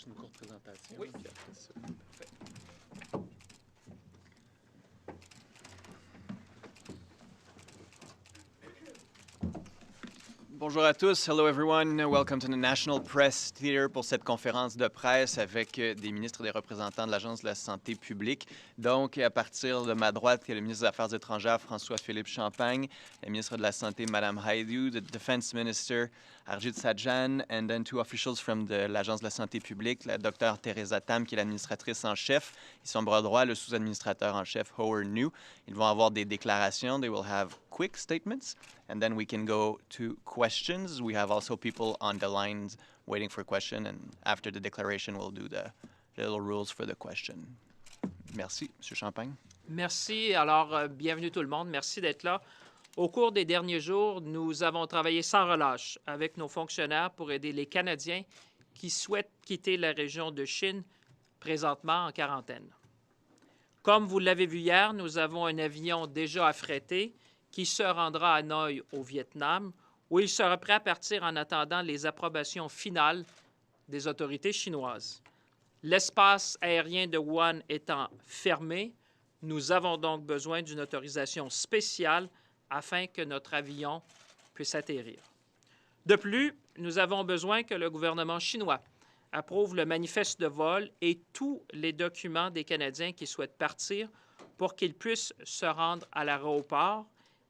Juste une courte présentation. Oui. Puis après ça. Parfait. Bonjour à tous. Hello everyone. Welcome to the National Press Theater pour cette conférence de presse avec des ministres et des représentants de l'Agence de la santé publique. Donc, à partir de ma droite, il y a le ministre des Affaires étrangères, François-Philippe Champagne, la ministre de la Santé, Mme Hajdu, the Defense Minister, Harjit Sajjan, and then two officials from l'Agence de la santé publique, la Dr. Teresa Tam, qui est l'administratrice en chef, et son bras droit, le sous-administrateur en chef, Howard New. Ils vont avoir des déclarations. They will have quick statements, and then we can go to questions. We have also people on the lines waiting for a question, and after the declaration, we'll do the little rules for the question. Merci, M. Champagne. Merci. Alors, bienvenue tout le monde. Merci d'être là. Au cours des derniers jours, nous avons travaillé sans relâche avec nos fonctionnaires pour aider les Canadiens qui souhaitent quitter la région de Chine, présentement en quarantaine. Comme vous l'avez vu hier, nous avons un avion déjà affrété qui se rendra à Hanoï, au Vietnam, où il sera prêt à partir en attendant les approbations finales des autorités chinoises. L'espace aérien de Wuhan étant fermé, nous avons donc besoin d'une autorisation spéciale afin que notre avion puisse atterrir. De plus, nous avons besoin que le gouvernement chinois approuve le manifeste de vol et tous les documents des Canadiens qui souhaitent partir pour qu'ils puissent se rendre à l'aéroport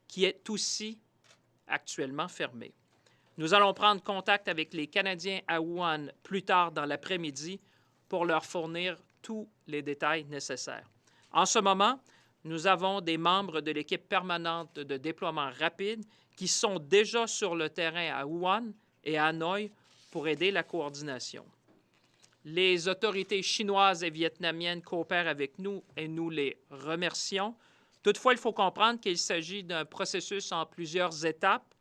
qui est aussi actuellement fermé. Nous allons prendre contact avec les Canadiens à Wuhan plus tard dans l'après-midi pour leur fournir tous les détails nécessaires. En ce moment, nous avons des membres de l'équipe permanente de déploiement rapide qui sont déjà sur le terrain à Wuhan et à Hanoï pour aider la coordination. Les autorités chinoises et vietnamiennes coopèrent avec nous et nous les remercions. Toutefois, il faut comprendre qu'il s'agit d'un processus en plusieurs étapes,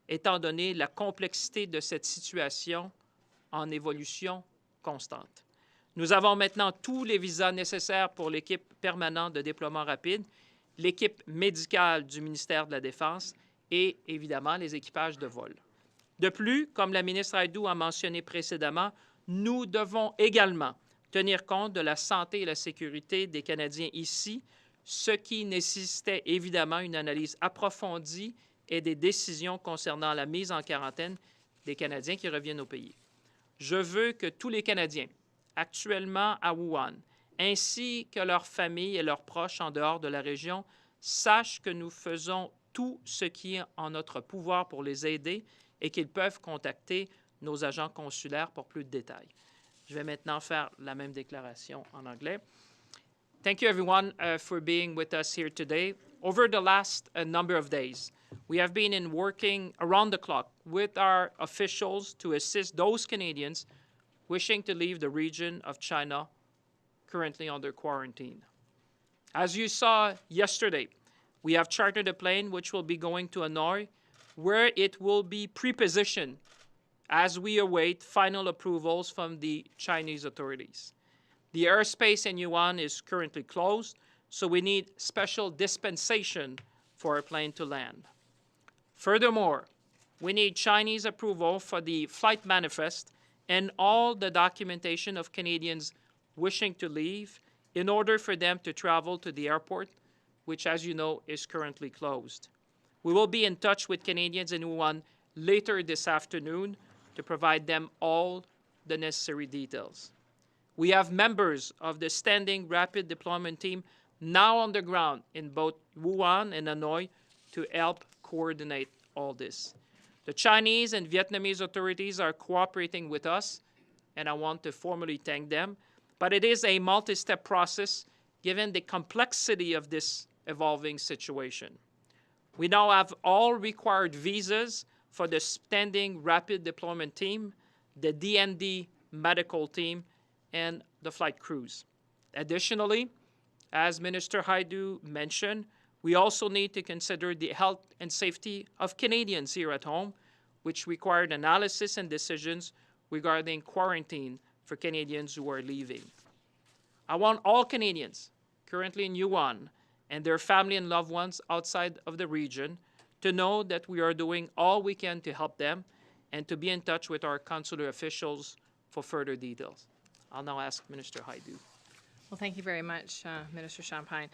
étant donné la complexité de cette situation en évolution constante. Nous avons maintenant tous les visas nécessaires pour l'équipe permanente de déploiement rapide, l'équipe médicale du ministère de la Défense et, évidemment, les équipages de vol. De plus, comme la ministre Hajdu a mentionné précédemment, nous devons également tenir compte de la santé et la sécurité des Canadiens ici, ce qui nécessitait évidemment une analyse approfondie et des décisions concernant la mise en quarantaine des Canadiens qui reviennent au pays. Je veux que tous les Canadiens actuellement à Wuhan, ainsi que leurs familles et leurs proches en dehors de la région, sachent que nous faisons tout ce qui est en notre pouvoir pour les aider et qu'ils peuvent contacter nos agents consulaires pour plus de détails. Je vais maintenant faire la même déclaration en anglais. Thank you, everyone, for being with us here today. Over the last number of days, we have been working around the clock with our officials to assist those Canadians wishing to leave the region of China currently under quarantine. As you saw yesterday, we have chartered a plane which will be going to Hanoi, where it will be pre-positioned as we await final approvals from the Chinese authorities. The airspace in Wuhan is currently closed, so we need special dispensation for a plane to land. Furthermore, we need Chinese approval for the flight manifest and all the documentation of Canadians wishing to leave in order for them to travel to the airport, which, as you know, is currently closed. We will be in touch with Canadians in Wuhan later this afternoon to provide them all the necessary details. We have members of the Standing Rapid Deployment Team now on the ground in both Wuhan and Hanoi to help coordinate all this. The Chinese and Vietnamese authorities are cooperating with us, and I want to formally thank them. But it is a multi-step process given the complexity of this evolving situation. We now have all required visas for the Standing Rapid Deployment Team, the DND medical team, and the flight crews. Additionally, as Minister Hajdu mentioned, we also need to consider the health and safety of Canadians here at home, which required analysis and decisions regarding quarantine for Canadians who are leaving. I want all Canadians currently in Wuhan and their family and loved ones outside of the region to know that we are doing all we can to help them and to be in touch with our consular officials for further details. I'll now ask Minister Hajdu. Well, thank you very much, Minister Champagne.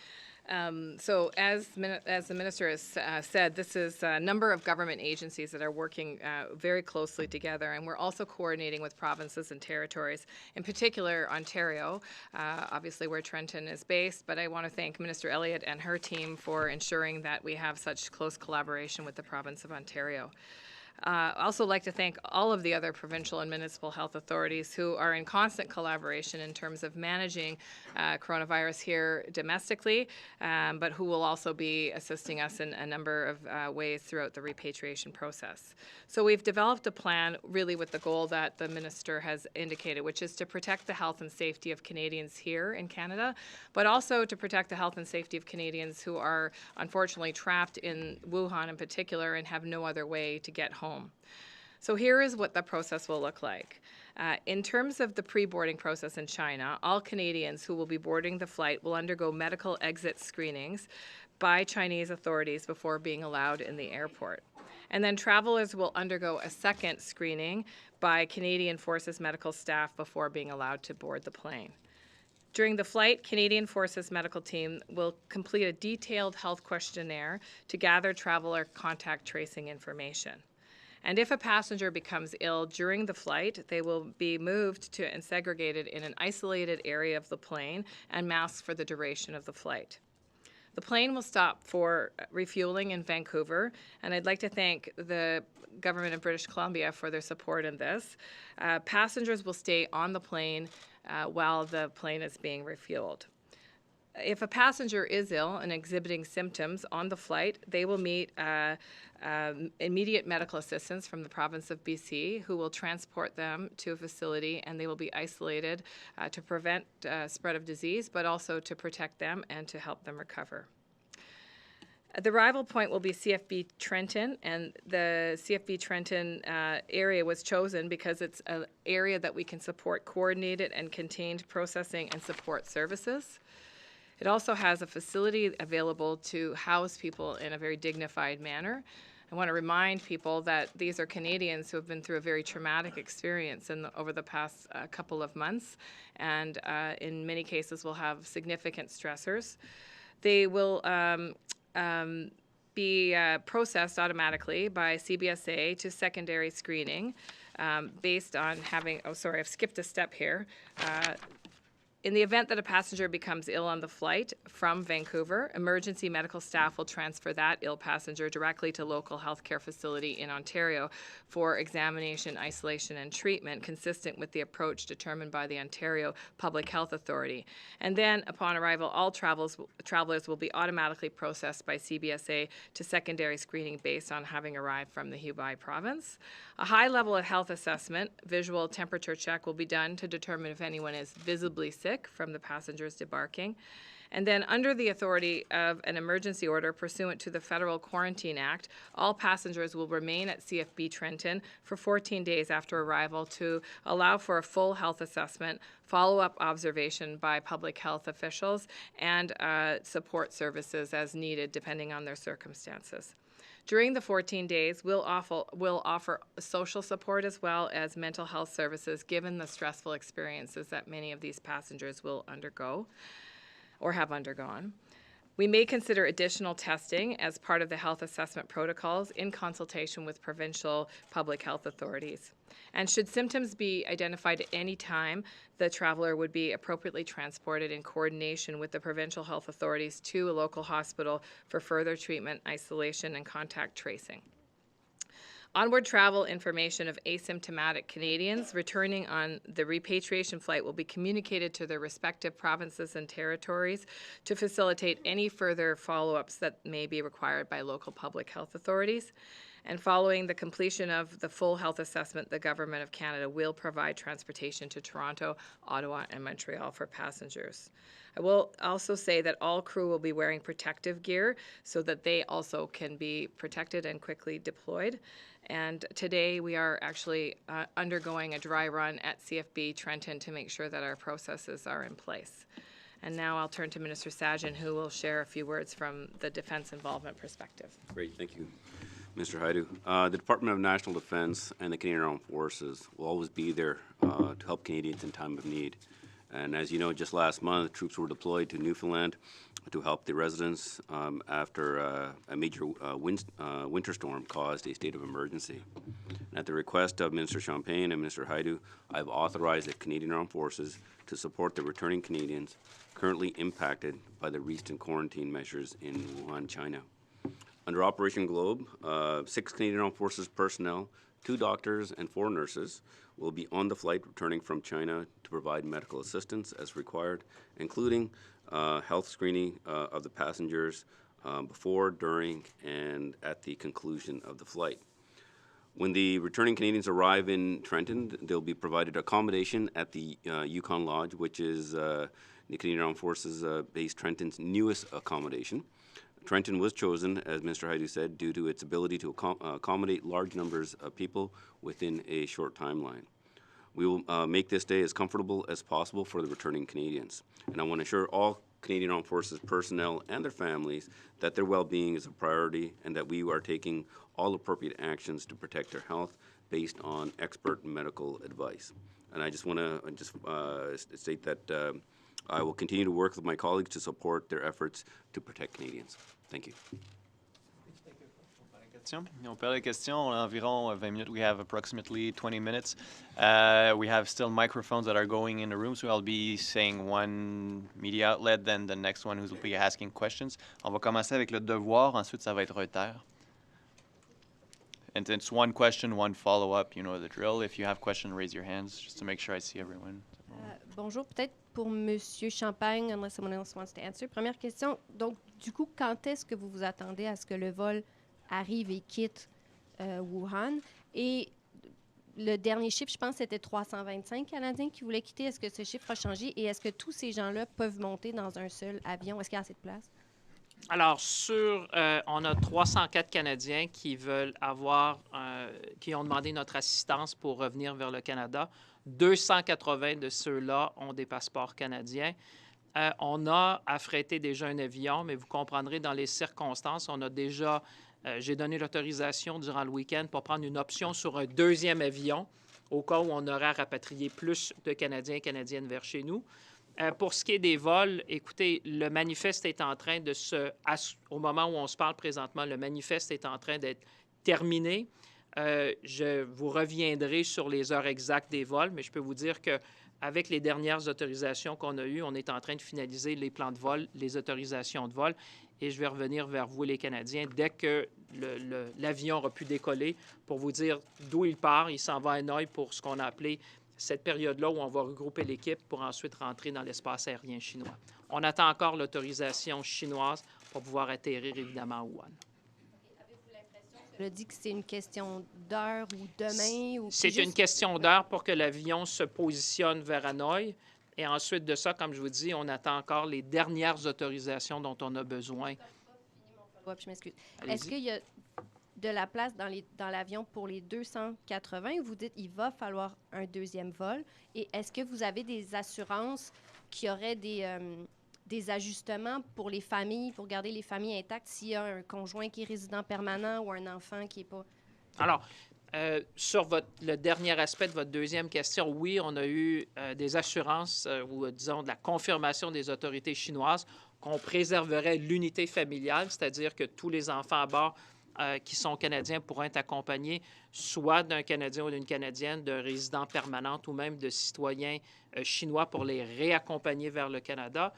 So as the Minister has said, this is a number of government agencies that are working very closely together, and we're also coordinating with provinces and territories, in particular Ontario, obviously where Trenton is based, but I want to thank Minister Elliott and her team for ensuring that we have such close collaboration with the province of Ontario. I also like to thank all of the other provincial and municipal health authorities who are in constant collaboration in terms of managing coronavirus here domestically, but who will also be assisting us in a number of ways throughout the repatriation process. So we've developed a plan really with the goal that the Minister has indicated, which is to protect the health and safety of Canadians here in Canada, but also to protect the health and safety of Canadians who are unfortunately trapped in Wuhan in particular and have no other way to get home. So here is what the process will look like. In terms of the pre-boarding process in China, all Canadians who will be boarding the flight will undergo medical exit screenings by Chinese authorities before being allowed in the airport. And then travelers will undergo a second screening by Canadian Forces medical staff before being allowed to board the plane. During the flight, Canadian Forces medical team will complete a detailed health questionnaire to gather traveler contact tracing information. And if a passenger becomes ill during the flight, they will be moved to and segregated in an isolated area of the plane and masked for the duration of the flight. The plane will stop for refueling in Vancouver, and I'd like to thank the Government of British Columbia for their support in this. Passengers will stay on the plane while the plane is being refueled. If a passenger is ill and exhibiting symptoms on the flight, they will meet immediate medical assistance from the province of BC, who will transport them to a facility, and they will be isolated to prevent spread of disease, but also to protect them and to help them recover. The arrival point will be CFB Trenton, and the CFB Trenton area was chosen because it's an area that we can support coordinated and contained processing and support services. It also has a facility available to house people in a very dignified manner. I want to remind people that these are Canadians who have been through a very traumatic experience over the past couple of months, and in many cases will have significant stressors. They will be processed automatically by CBSA to secondary screening based on having, oh sorry, I've skipped a step here. In the event that a passenger becomes ill on the flight from Vancouver, emergency medical staff will transfer that ill passenger directly to local healthcare facility in Ontario for examination, isolation, and treatment consistent with the approach determined by the Ontario Public Health Authority. And then, upon arrival, all travelers will be automatically processed by CBSA to secondary screening based on having arrived from the Hubei Province. A high-level health assessment, visual temperature check, will be done to determine if anyone is visibly sick from the passengers debarking. And then under the authority of an emergency order pursuant to the Federal Quarantine Act, all passengers will remain at CFB Trenton for 14 days after arrival to allow for a full health assessment, follow-up observation by public health officials, and support services as needed depending on their circumstances. During the 14 days, we'll offer social support as well as mental health services given the stressful experiences that many of these passengers will undergo or have undergone. We may consider additional testing as part of the health assessment protocols in consultation with provincial public health authorities. And should symptoms be identified at any time, the traveler would be appropriately transported in coordination with the provincial health authorities to a local hospital for further treatment, isolation, and contact tracing. Onward travel information of asymptomatic Canadians returning on the repatriation flight will be communicated to their respective provinces and territories to facilitate any further follow-ups that may be required by local public health authorities. And following the completion of the full health assessment, the Government of Canada will provide transportation to Toronto, Ottawa, and Montreal for passengers. I will also say that all crew will be wearing protective gear so that they also can be protected and quickly deployed. And today we are actually undergoing a dry run at CFB Trenton to make sure that our processes are in place. And now I'll turn to Minister Sajjan, who will share a few words from the defense involvement perspective. Great, thank you. Mr. Hajdu. The Department of National Defense and the Canadian Armed Forces will always be there to help Canadians in time of need. And as you know, just last month, troops were deployed to Newfoundland to help the residents after a major winter storm caused a state of emergency. And at the request of Minister Champagne and Minister Hajdu, I've authorized the Canadian Armed Forces to support the returning Canadians currently impacted by the recent quarantine measures in Wuhan, China. Under Operation Globe, 6 Canadian Armed Forces personnel, 2 doctors and 4 nurses will be on the flight returning from China to provide medical assistance as required, including health screening of the passengers before, during, and at the conclusion of the flight. When the returning Canadians arrive in Trenton, they'll be provided accommodation at the Yukon Lodge, which is the Canadian Armed Forces base Trenton's newest accommodation. Trenton was chosen, as Mr. Hajdu said, due to its ability to accommodate large numbers of people within a short timeline. We will make this day as comfortable as possible for the returning Canadians. And I want to assure all Canadian Armed Forces personnel and their families that their well-being is a priority and that we are taking all appropriate actions to protect their health based on expert medical advice. And I just want to state that I will continue to work with my colleagues to support their efforts to protect Canadians. Thank you. On perd les questions. On a environ 20 minutes. We have approximately 20 minutes. We have still microphones that are going in the room, so I'll be saying one media outlet, then the next one who will be asking questions. On va commencer avec le devoir, ensuite ça va être Reuters. And it's one question, one follow-up. You know the drill. If you have questions, raise your hands just to make sure I see everyone. Bonjour, peut-être pour Monsieur Champagne, unless someone else wants to answer. Première question, donc du coup, quand est-ce que vous vous attendez à ce que le vol arrive et quitte Wuhan? Et le dernier chiffre, je pense, c'était 325 Canadiens qui voulaient quitter. Est-ce que ce chiffre a changé? Et est-ce que tous ces gens-là peuvent monter dans un seul avion? Est-ce qu'il y a assez de place? Alors, on a 304 Canadiens qui ont demandé notre assistance pour revenir vers le Canada. 280 de ceux-là ont des passeports canadiens. On a affrété déjà un avion, mais vous comprendrez, dans les circonstances, on a déjà... j'ai donné l'autorisation durant le week-end pour prendre une option sur un deuxième avion au cas où on aurait à rapatrier plus de Canadiens et Canadiennes vers chez nous. Pour ce qui est des vols, écoutez, le manifeste est en train de au moment où on se parle présentement, le manifeste est en train d'être terminé. Je vous reviendrai sur les heures exactes des vols, mais je peux vous dire qu'avec les dernières autorisations qu'on a eues, on est en train de finaliser les plans de vol, les autorisations de vol, et je vais revenir vers vous, les Canadiens, dès que l'avion aura pu décoller pour vous dire d'où il part. Il s'en va à Hanoï pour ce qu'on a appelé cette période-là où on va regrouper l'équipe pour ensuite rentrer dans l'espace aérien chinois. On attend encore l'autorisation chinoise pour pouvoir atterrir, évidemment, à Wuhan. Avez-vous l'impression que dit que c'est une question d'heure ou demain? Ou c'est une question d'heure pour que l'avion se positionne vers Hanoï. Et ensuite de ça, comme je vous dis, on attend encore les dernières autorisations dont on a besoin. Je m'excuse. Est-ce qu'il y a de la place dans l'avion pour les 280? Vous dites qu'il va falloir un deuxième vol. Et est-ce que vous avez des assurances qu'il y aurait des ajustements pour les familles, pour garder les familles intactes s'il y a un conjoint qui est résident permanent ou un enfant qui n'est pas... Alors, sur le dernier aspect de votre deuxième question, oui, on a eu des assurances ou, disons, de la confirmation des autorités chinoises qu'on préserverait l'unité familiale, c'est-à-dire que tous les enfants à bord qui sont canadiens pourront être accompagnés soit d'un Canadien ou d'une Canadienne, de résidents permanents ou même de citoyens chinois pour les réaccompagner vers le Canada.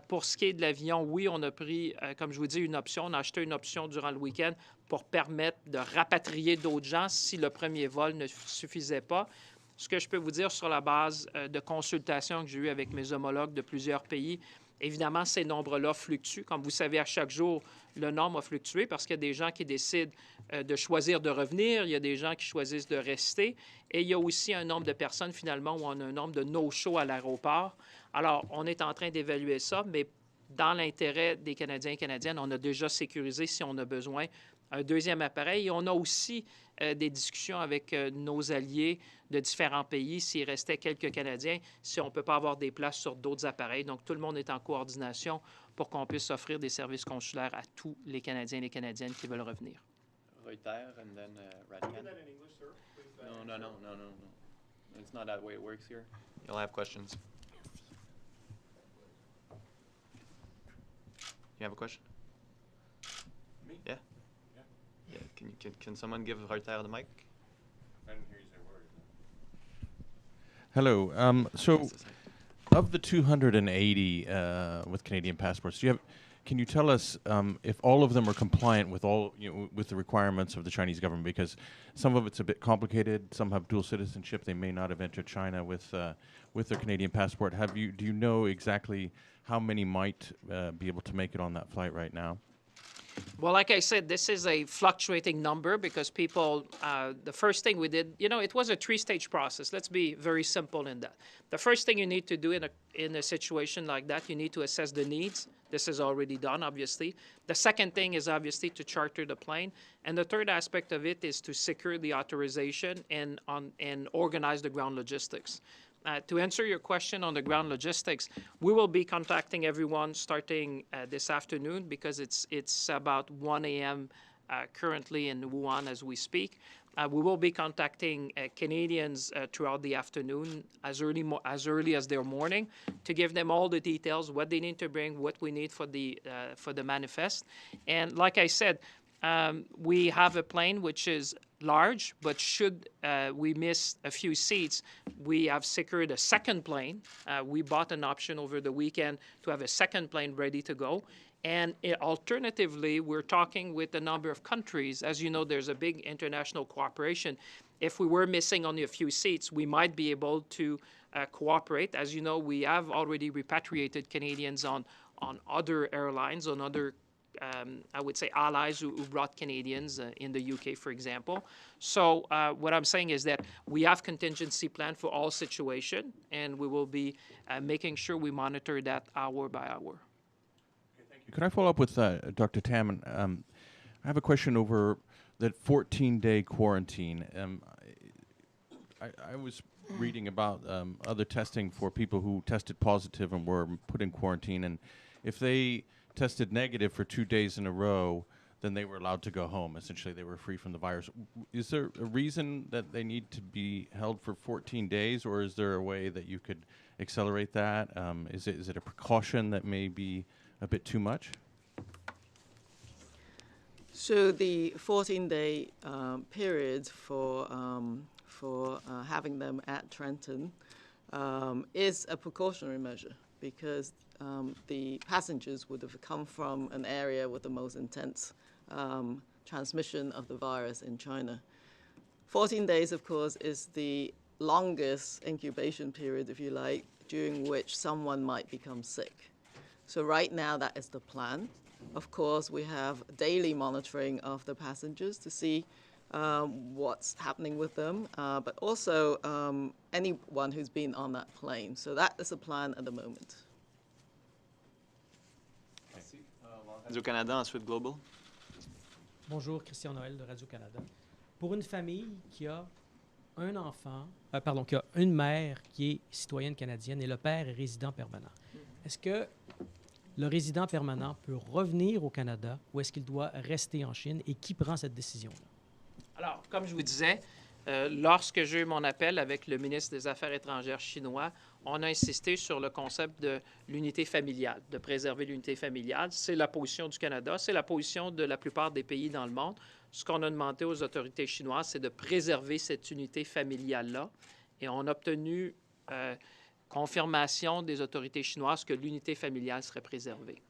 Pour ce qui est de l'avion, oui, on a pris, comme je vous dis, une option. On a acheté une option durant le week-end pour permettre de rapatrier d'autres gens si le premier vol ne suffisait pas. Ce que je peux vous dire sur la base de consultations que j'ai eues avec mes homologues de plusieurs pays, évidemment, ces nombres-là fluctuent. Comme vous savez, à chaque jour, le nombre a fluctué parce qu'il y a des gens qui décident de choisir de revenir, il y a des gens qui choisissent de rester, et il y a aussi un nombre de personnes, finalement, où on a un nombre de no-show à l'aéroport. Alors, on est en train d'évaluer ça, mais dans l'intérêt des Canadiens et Canadiennes, on a déjà sécurisé, si on a besoin, un deuxième appareil. Et on a aussi des discussions avec nos alliés de différents pays, s'il restait quelques Canadiens, si on ne peut pas avoir des places sur d'autres appareils. Donc, tout le monde est en coordination pour qu'on puisse offrir des services consulaires à tous les Canadiens et les Canadiennes qui veulent revenir. Reuter and then Radkan. No. It's not that way it works here. You'll have questions. You have a question? Me? Yeah. Can someone give Reuter the mic? I didn't hear you say word. Hello. So, of the 280 with Canadian passports, can you tell us if all of them are compliant with with the requirements of the Chinese government? Because some of it's a bit complicated. Some have dual citizenship. They may not have entered China with their Canadian passport. Do you know exactly how many might be able to make it on that flight right now? Well, like I said, this is a fluctuating number because people, the first thing we did, it was a three-stage process. Let's be very simple in that. The first thing you need to do in a situation like that, you need to assess the needs. This is already done, obviously. The second thing is obviously to charter the plane. And the third aspect of it is to secure the authorization and organize the ground logistics. To answer your question on the ground logistics, we will be contacting everyone starting this afternoon because it's about 1 a.m. Currently in Wuhan as we speak. We will be contacting Canadians throughout the afternoon as early as their morning to give them all the details, what they need to bring, what we need for the manifest. And like I said, we have a plane which is large, but should we miss a few seats, we have secured a second plane. We bought an option over the weekend to have a second plane ready to go. And alternatively, we're talking with a number of countries. As you know, there's a big international cooperation. If we were missing only a few seats, we might be able to cooperate. As you know, we have already repatriated Canadians on other airlines, on other I would say allies who brought Canadians in the UK, for example. So what I'm saying is that we have contingency plan for all situation, and we will be making sure we monitor that hour by hour. Could I follow up with Dr. Tam? I have a question over that 14-day quarantine. I was reading about other testing for people who tested positive and were put in quarantine, and if they tested negative for 2 days in a row, then they were allowed to go home. Essentially, they were free from the virus. Is there a reason that they need to be held for 14 days, or is there a way that you could accelerate that? Is it a precaution that may be a bit too much? So the 14-day period for having them at Trenton is a precautionary measure because the passengers would have come from an area with the most intense transmission of the virus in China. 14 days, of course, is the longest incubation period, if you like, during which someone might become sick. So right now, that is the plan. Of course, we have daily monitoring of the passengers to see what's happening with them, but also anyone who's been on that plane. So that is the plan at the moment. Radio-Canada, ensuite Global. Bonjour, Christian Noël de Radio-Canada. Pour une famille qui a un enfant, qui a une mère qui est citoyenne canadienne et le père est résident permanent, est-ce que le résident permanent peut revenir au Canada ou est-ce qu'il doit rester en Chine et qui prend cette décision-là? Alors, comme je vous disais, lorsque j'ai eu mon appel avec le ministre des Affaires étrangères chinois, on a insisté sur le concept de l'unité familiale, de préserver l'unité familiale. C'est la position du Canada, c'est la position de la plupart des pays dans le monde. Ce qu'on a demandé aux autorités chinoises, c'est de préserver cette unité familiale-là. Et on a obtenu confirmation des autorités chinoises que l'unité familiale serait préservée.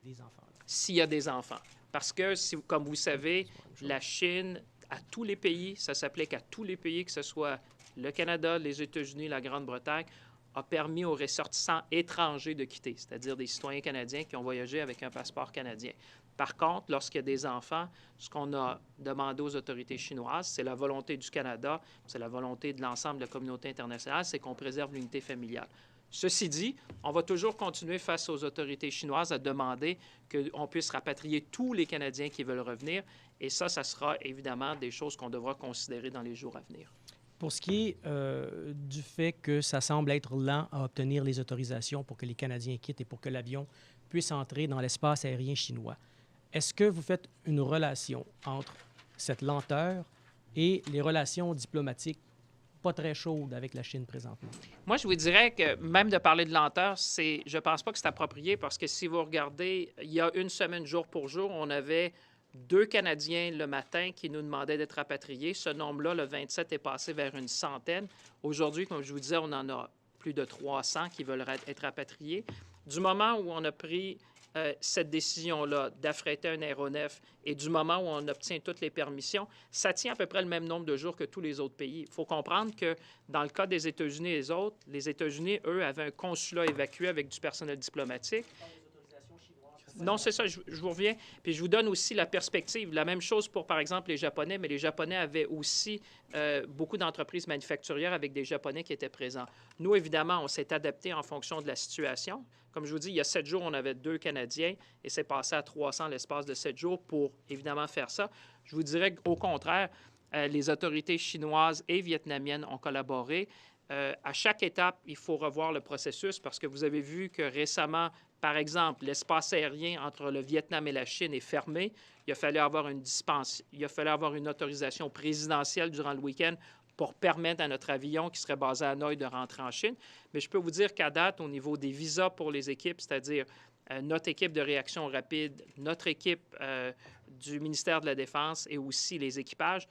Des enfants. S'il y a des enfants. Parce que, comme vous savez, la Chine, à tous les pays, ça s'applique à tous les pays, que ce soit le Canada, les États-Unis, la Grande-Bretagne, a permis aux ressortissants étrangers de quitter, c'est-à-dire des citoyens canadiens qui ont voyagé avec un passeport canadien. Par contre, lorsqu'il y a des enfants, ce qu'on a demandé aux autorités chinoises, c'est la volonté du Canada, c'est la volonté de l'ensemble de la communauté internationale, c'est qu'on préserve l'unité familiale. Ceci dit, on va toujours continuer face aux autorités chinoises à demander qu'on puisse rapatrier tous les Canadiens qui veulent revenir. Et ça sera évidemment des choses qu'on devra considérer dans les jours à venir. Pour ce qui est du fait que ça semble être lent à obtenir les autorisations pour que les Canadiens quittent et pour que l'avion puisse entrer dans l'espace aérien chinois, est-ce que vous faites une relation entre cette lenteur et les relations diplomatiques pas très chaudes avec la Chine présentement? Moi, je vous dirais que même de parler de lenteur, je ne pense pas que c'est approprié parce que si vous regardez, il y a une semaine, jour pour jour, on avait 2 Canadiens le matin qui nous demandaient d'être rapatriés. Ce nombre-là, le 27, est passé vers une centaine. Aujourd'hui, comme je vous disais, on en a plus de 300 qui veulent être rapatriés. Du moment où on a pris cette décision-là d'affréter un aéronef et du moment où on obtient toutes les permissions, ça tient à peu près le même nombre de jours que tous les autres pays. Il faut comprendre que dans le cas des États-Unis et les autres, les États-Unis, eux, avaient un consulat évacué avec du personnel diplomatique. Non, c'est ça, je vous reviens. Puis je vous donne aussi la perspective. La même chose pour, par exemple, les Japonais, mais les Japonais avaient aussi beaucoup d'entreprises manufacturières avec des Japonais qui étaient présents. Nous, évidemment, on s'est adapté en fonction de la situation. Comme je vous dis, il y a 7 jours, on avait 2 Canadiens et c'est passé à 300 l'espace de 7 jours pour, évidemment, faire ça. Je vous dirais qu'au contraire, les autorités chinoises et vietnamiennes ont collaboré. À chaque étape, il faut revoir le processus parce que vous avez vu que récemment, par exemple, l'espace aérien entre le Vietnam et la Chine est fermé. Il a fallu avoir une autorisation présidentielle durant le week-end pour permettre à notre avion qui serait basé à Hanoï de rentrer en Chine. Mais je peux vous dire qu'à date, au niveau des visas pour les équipes, c'est-à-dire notre équipe de réaction rapide, notre équipe du ministère de la Défense et aussi les équipages,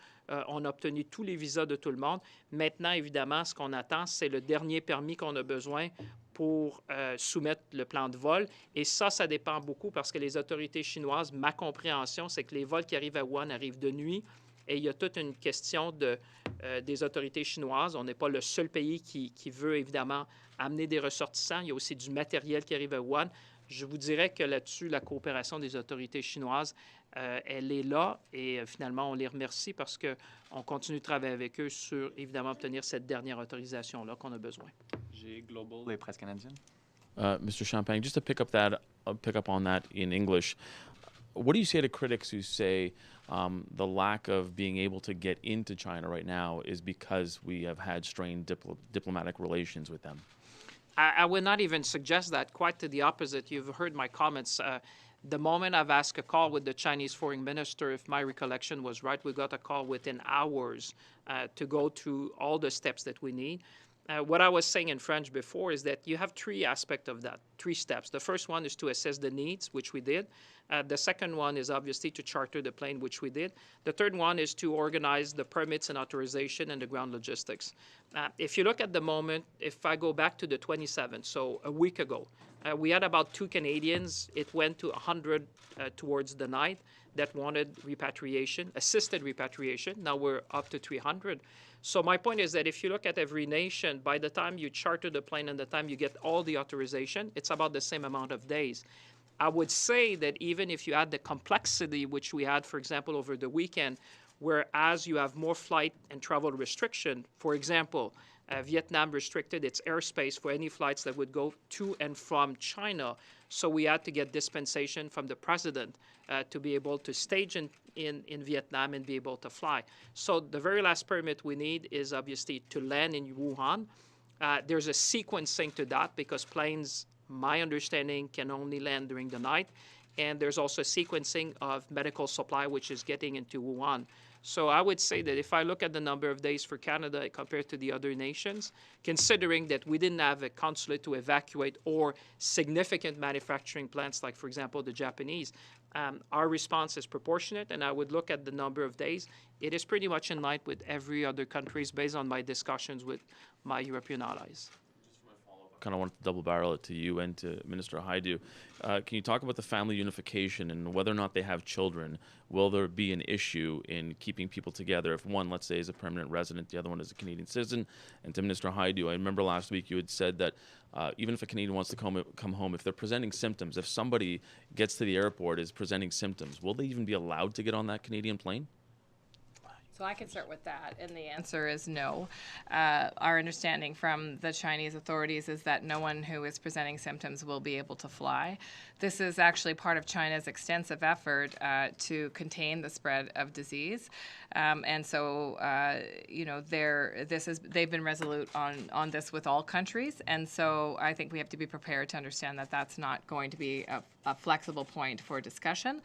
on a obtenu tous les visas de tout le monde. Maintenant, évidemment, ce qu'on attend, c'est le dernier permis qu'on a besoin pour soumettre le plan de vol. Et ça dépend beaucoup parce que les autorités chinoises, ma compréhension, c'est que les vols qui arrivent à Wuhan arrivent de nuit. Et il y a toute une question des autorités chinoises. On n'est pas le seul pays qui veut, évidemment, amener des ressortissants. Il y a aussi du matériel qui arrive à Wuhan. Je vous dirais que là-dessus, la coopération des autorités chinoises, elle est là. Et finalement, on les remercie parce qu'on continue de travailler avec eux sur, évidemment, obtenir cette dernière autorisation-là qu'on a besoin. J'ai Global et Presse canadienne. Mr. Champagne, just to pick up on that in English, what do you say to critics who say the lack of being able to get into China right now is because we have had strained diplomatic relations with them? I would not even suggest that. Quite to the opposite. You've heard my comments. The moment I've asked a call with the Chinese foreign minister, if my recollection was right, we got a call within hours to go through all the steps that we need. What I was saying in French before is that you have 3 aspects of that, 3 steps. The first one is to assess the needs, which we did. The second one is obviously to charter the plane, which we did. The third one is to organize the permits and authorization and the ground logistics. If you look at the moment, if I go back to the 27th, so a week ago, we had about 2 Canadians. It went to 100 towards the night that wanted repatriation, assisted repatriation. Now we're up to 300. So my point is that if you look at every nation, by the time you charter the plane and the time you get all the authorization, it's about the same amount of days. I would say that even if you add the complexity, which we had, for example, over the weekend, whereas you have more flight and travel restriction, for example, Vietnam restricted its airspace for any flights that would go to and from China. So we had to get dispensation from the president to be able to stage in Vietnam and be able to fly. So the very last permit we need is obviously to land in Wuhan. There's a sequencing to that because planes, my understanding, can only land during the night. And there's also sequencing of medical supply, which is getting into Wuhan. So I would say that if I look at the number of days for Canada compared to the other nations, considering that we didn't have a consulate to evacuate or significant manufacturing plants like, for example, the Japanese, our response is proportionate, and I would look at the number of days. It is pretty much in line with every other countries based on my discussions with my European allies. Kind of want to double barrel it to you and to Minister Hajdu. Can you talk about the family unification and whether or not they have children? Will there be an issue in keeping people together if one, let's say, is a permanent resident, the other one is a Canadian citizen? And to Minister Hajdu, I remember last week you had said that even if a Canadian wants to come home, if they're presenting symptoms, if somebody gets to the airport is presenting symptoms, will they even be allowed to get on that Canadian plane? So I can start with that, and the answer is no. Our understanding from the Chinese authorities is that no one who is presenting symptoms will be able to fly. This is actually part of China's extensive effort to contain the spread of disease, and so they've been resolute on this with all countries, and so I think we have to be prepared to understand that that's not going to be a flexible point for discussion.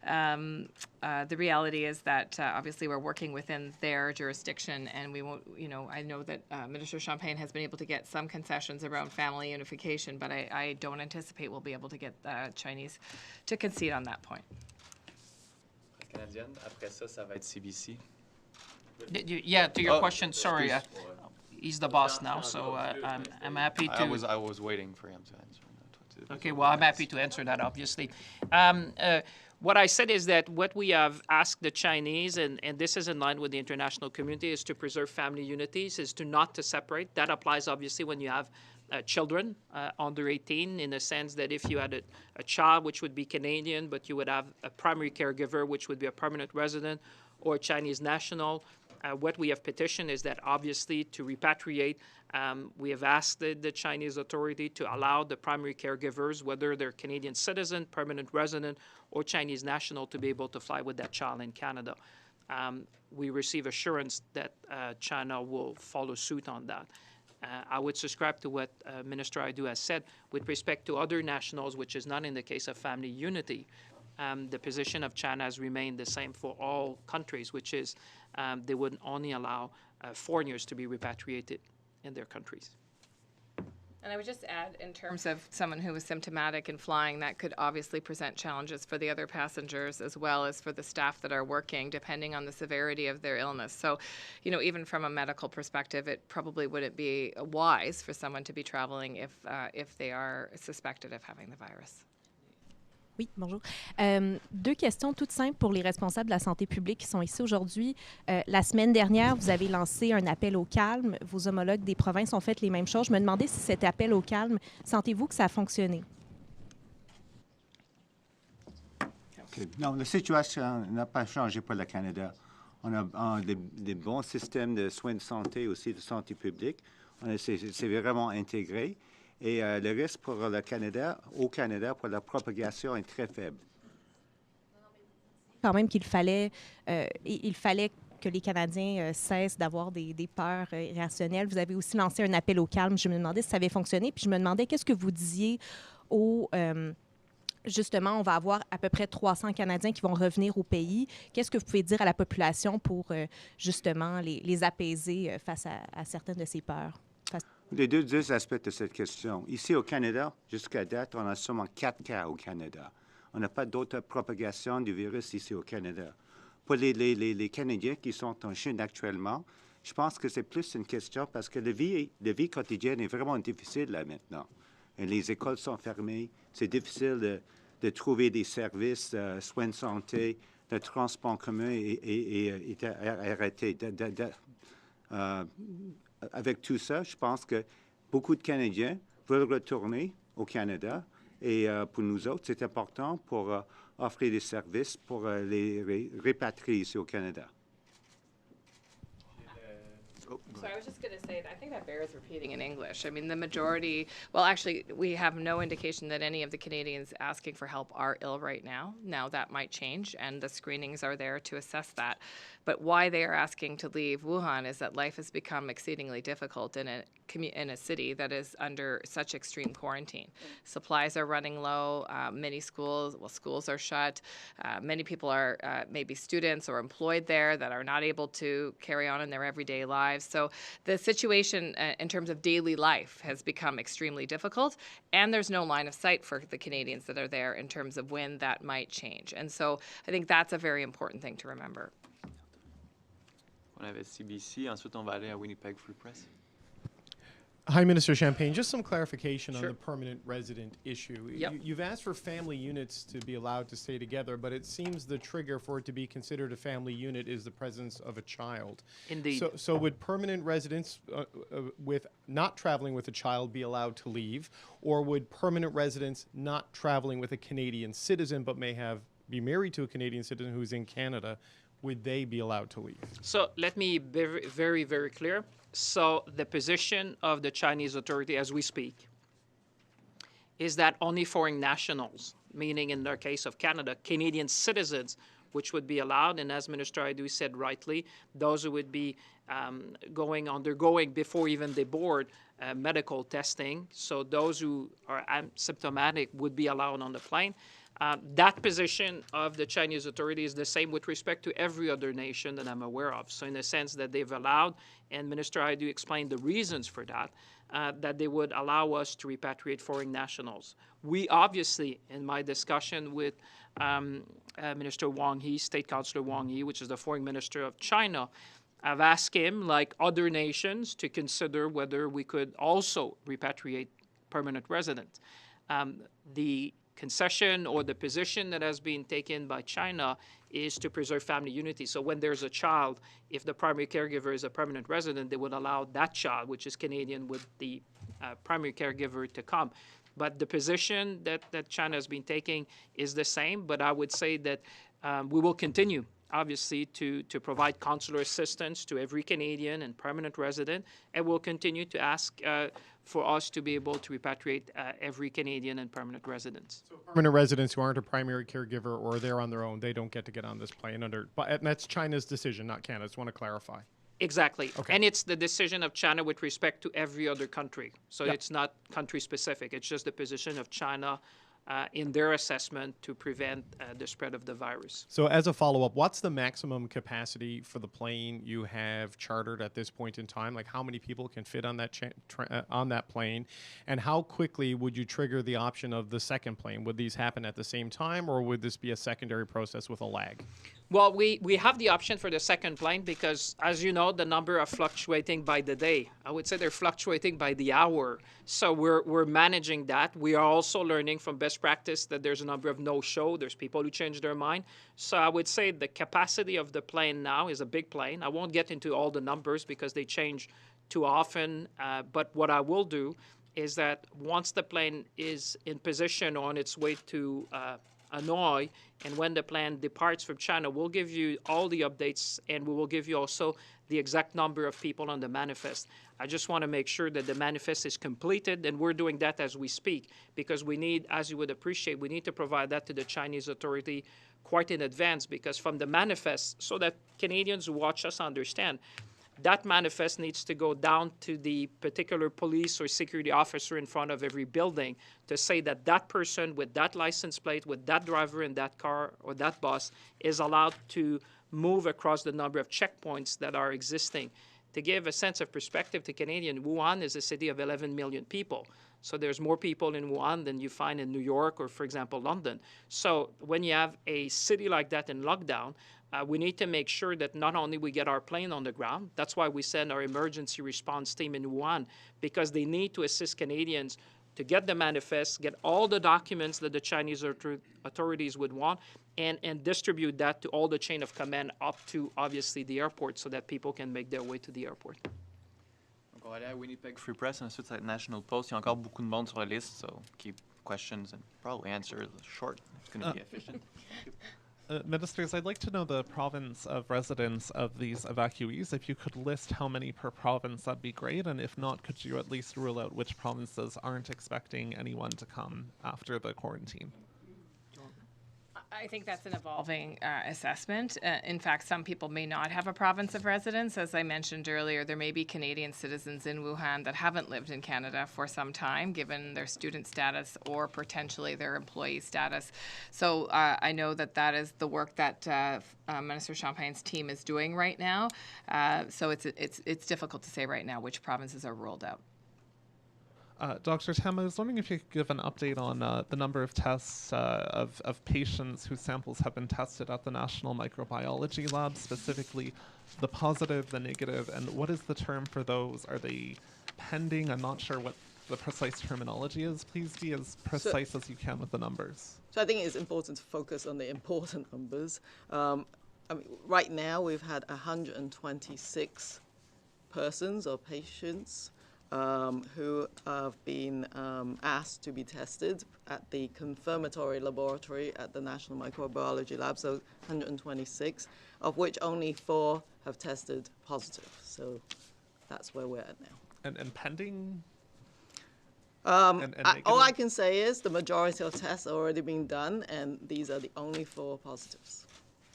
The reality is that obviously we're working within their jurisdiction, and we won't, I know that Minister Champagne has been able to get some concessions around family unification, but I don't anticipate we'll be able to get the Chinese to concede on that point. Canadienne, après ça, ça va être CBC. Yeah, to your question, sorry, he's the boss now, so I'm happy to. I was waiting for him to answer. Okay, well, I'm happy to answer that, obviously. What I said is that what we have asked the Chinese, and this is in line with the international community, is to preserve family unities, is to not to separate. That applies, obviously, when you have children under 18, in the sense that if you had a child which would be Canadian, but you would have a primary caregiver which would be a permanent resident or a Chinese national, what we have petitioned is that obviously to repatriate, we have asked the Chinese authority to allow the primary caregivers, whether they're Canadian citizen, permanent resident, or Chinese national, to be able to fly with that child in Canada. We receive assurance that China will follow suit on that. I would subscribe to what Minister Hajdu has said with respect to other nationals, which is not in the case of family unity. The position of China has remained the same for all countries, which is they would only allow foreigners to be repatriated in their countries. And I would just add, in terms of someone who is symptomatic and flying, that could obviously present challenges for the other passengers as well as for the staff that are working, depending on the severity of their illness. So, even from a medical perspective, it probably wouldn't be wise for someone to be traveling if they are suspected of having the virus. Oui, bonjour. Deux questions toutes simples pour les responsables de la santé publique qui sont ici aujourd'hui. La semaine dernière, vous avez lancé un appel au calme. Vos homologues des provinces ont fait les mêmes choses. Je me demandais si cet appel au calme, sentez-vous que ça a fonctionné? Okay. Non, la situation n'a pas changé pour le Canada. On a des bons systèmes de soins de santé aussi, de santé publique. C'est vraiment intégré. Et le risque pour le Canada, au Canada, pour la propagation est très faible. Quand même qu'il fallait que les Canadiens cessent d'avoir des peurs irrationnelles. Vous avez aussi lancé un appel au calme. Je me demandais si ça avait fonctionné. Puis je me demandais qu'est-ce que vous disiez justement, on va avoir à peu près 300 Canadiens qui vont revenir au pays. Qu'est-ce que vous pouvez dire à la population pour justement les apaiser face à certaines de ces peurs? Les deux aspects de cette question. Ici au Canada, jusqu'à date, on a seulement 4 cas au Canada. On n'a pas d'autre propagation du virus ici au Canada. Pour les Canadiens qui sont en Chine actuellement, je pense que c'est plus une question parce que la vie quotidienne est vraiment difficile là maintenant. Et les écoles sont fermées. C'est difficile de trouver des services, soins de santé, le transport en commun est arrêté. Avec tout ça, je pense que beaucoup de Canadiens veulent retourner au Canada et pour nous autres, c'est important pour offrir des services pour les répatrier ici au Canada. So I was just going to say, I think that bears repeating in English. I mean, the majority, well, actually, we have no indication that any of the Canadians asking for help are ill right now. Now, that might change, and the screenings are there to assess that. But why they are asking to leave Wuhan is that life has become exceedingly difficult in a city that is under such extreme quarantine. Supplies are running low. Many schools are shut. Many people are maybe students or employed there that are not able to carry on in their everyday lives. So the situation in terms of daily life has become extremely difficult, and there's no line of sight for the Canadians that are there in terms of when that might change. And so I think that's a very important thing to remember. On avait CBC, ensuite on va aller à Winnipeg Free Press. Hi, Minister Champagne. Just some clarification Sure. on the permanent resident issue. Yep. You've asked for family units to be allowed to stay together, but it seems the trigger for it to be considered a family unit is the presence of a child. Indeed. So would permanent residents with not traveling with a child be allowed to leave, or would permanent residents not traveling with a Canadian citizen but may be married to a Canadian citizen who's in Canada would they be allowed to leave? So let me be very, very clear. So the position of the Chinese authority as we speak is that only foreign nationals, meaning in the case of Canada, Canadian citizens, which would be allowed, and as Minister Hajdu said rightly, those who would be undergoing before even they board medical testing. So those who are asymptomatic would be allowed on the plane. That position of the Chinese authority is the same with respect to every other nation that I'm aware of. So in the sense that they've allowed, and Minister Hajdu explained the reasons for that, that they would allow us to repatriate foreign nationals. We obviously, in my discussion with Minister Wang He, State Councilor Wang He, which is the Foreign Minister of China, I've asked him, like other nations, to consider whether we could also repatriate permanent residents. The concession or the position that has been taken by China is to preserve family unity. So when there's a child, if the primary caregiver is a permanent resident, they would allow that child, which is Canadian, with the primary caregiver to come. But the position that China has been taking is the same, but I would say that we will continue, obviously, to provide consular assistance to every Canadian and permanent resident, and we'll continue to ask for us to be able to repatriate every Canadian and permanent residents. So permanent residents who aren't a primary caregiver or they're on their own, they don't get to get on this plane and that's China's decision, not Canada. I just want to clarify. Exactly. Okay. And it's the decision of China with respect to every other country. So Yep. it's not country-specific. It's just the position of China in their assessment to prevent the spread of the virus. So as a follow-up, what's the maximum capacity for the plane you have chartered at this point in time? Like how many people can fit on that plane? And how quickly would you trigger the option of the second plane? Would these happen at the same time, or would this be a secondary process with a lag? Well, we have the option for the second plane because, as you know, the number are fluctuating by the day. I would say they're fluctuating by the hour. So we're managing that. We are also learning from best practice that there's a number of no-show. There's people who change their mind. So I would say the capacity of the plane now is a big plane. I won't get into all the numbers because they change too often. But what I will do is that once the plane is in position on its way to Hanoi, and when the plane departs from China, we'll give you all the updates, and we will give you also the exact number of people on the manifest. I just want to make sure that the manifest is completed, and we're doing that as we speak, because we need, as you would appreciate, we need to provide that to the Chinese authority quite in advance, because from the manifest, so that Canadians who watch us understand, that manifest needs to go down to the particular police or security officer in front of every building to say that that person with that license plate, with that driver in that car or that bus is allowed to move across the number of checkpoints that are existing. To give a sense of perspective to Canadian, Wuhan is a city of 11 million people. So there's more people in Wuhan than you find in New York or, for example, London. So when you have a city like that in lockdown, we need to make sure that not only we get our plane on the ground, that's why we send our emergency response team in Wuhan, because they need to assist Canadians to get the manifest, get all the documents that the Chinese authorities would want, and distribute that to all the chain of command up to, obviously, the airport so that people can make their way to the airport. Donc, on va aller à Winnipeg Free Press, ensuite ça va être National Post. Il y a encore beaucoup de monde sur la liste, so keep questions and probably answers short. It's going to be efficient. Ministers, I'd like to know the province of residence of these evacuees. If you could list how many per province, that'd be great. And if not, could you at least rule out which provinces aren't expecting anyone to come after the quarantine? I think that's an evolving assessment. In fact, some people may not have a province of residence. As I mentioned earlier, there may be Canadian citizens in Wuhan that haven't lived in Canada for some time, given their student status or potentially their employee status. So I know that that is the work that Minister Champagne's team is doing right now. So it's difficult to say right now which provinces are ruled out. Dr. Tam, I was wondering if you could give an update on the number of tests of patients whose samples have been tested at the National Microbiology Lab, specifically the positive, the negative, and what is the term for those? Are they pending? I'm not sure what the precise terminology is. Please be as precise as you can with the numbers. So I think it's important to focus on the important numbers. I mean, right now we've had 126 persons or patients who have been asked to be tested at the confirmatory laboratory at the National Microbiology Lab, so 126, of which only 4 have tested positive. So that's where we're at now. And pending? All I can say is the majority of tests are already being done, and these are the only 4 positives.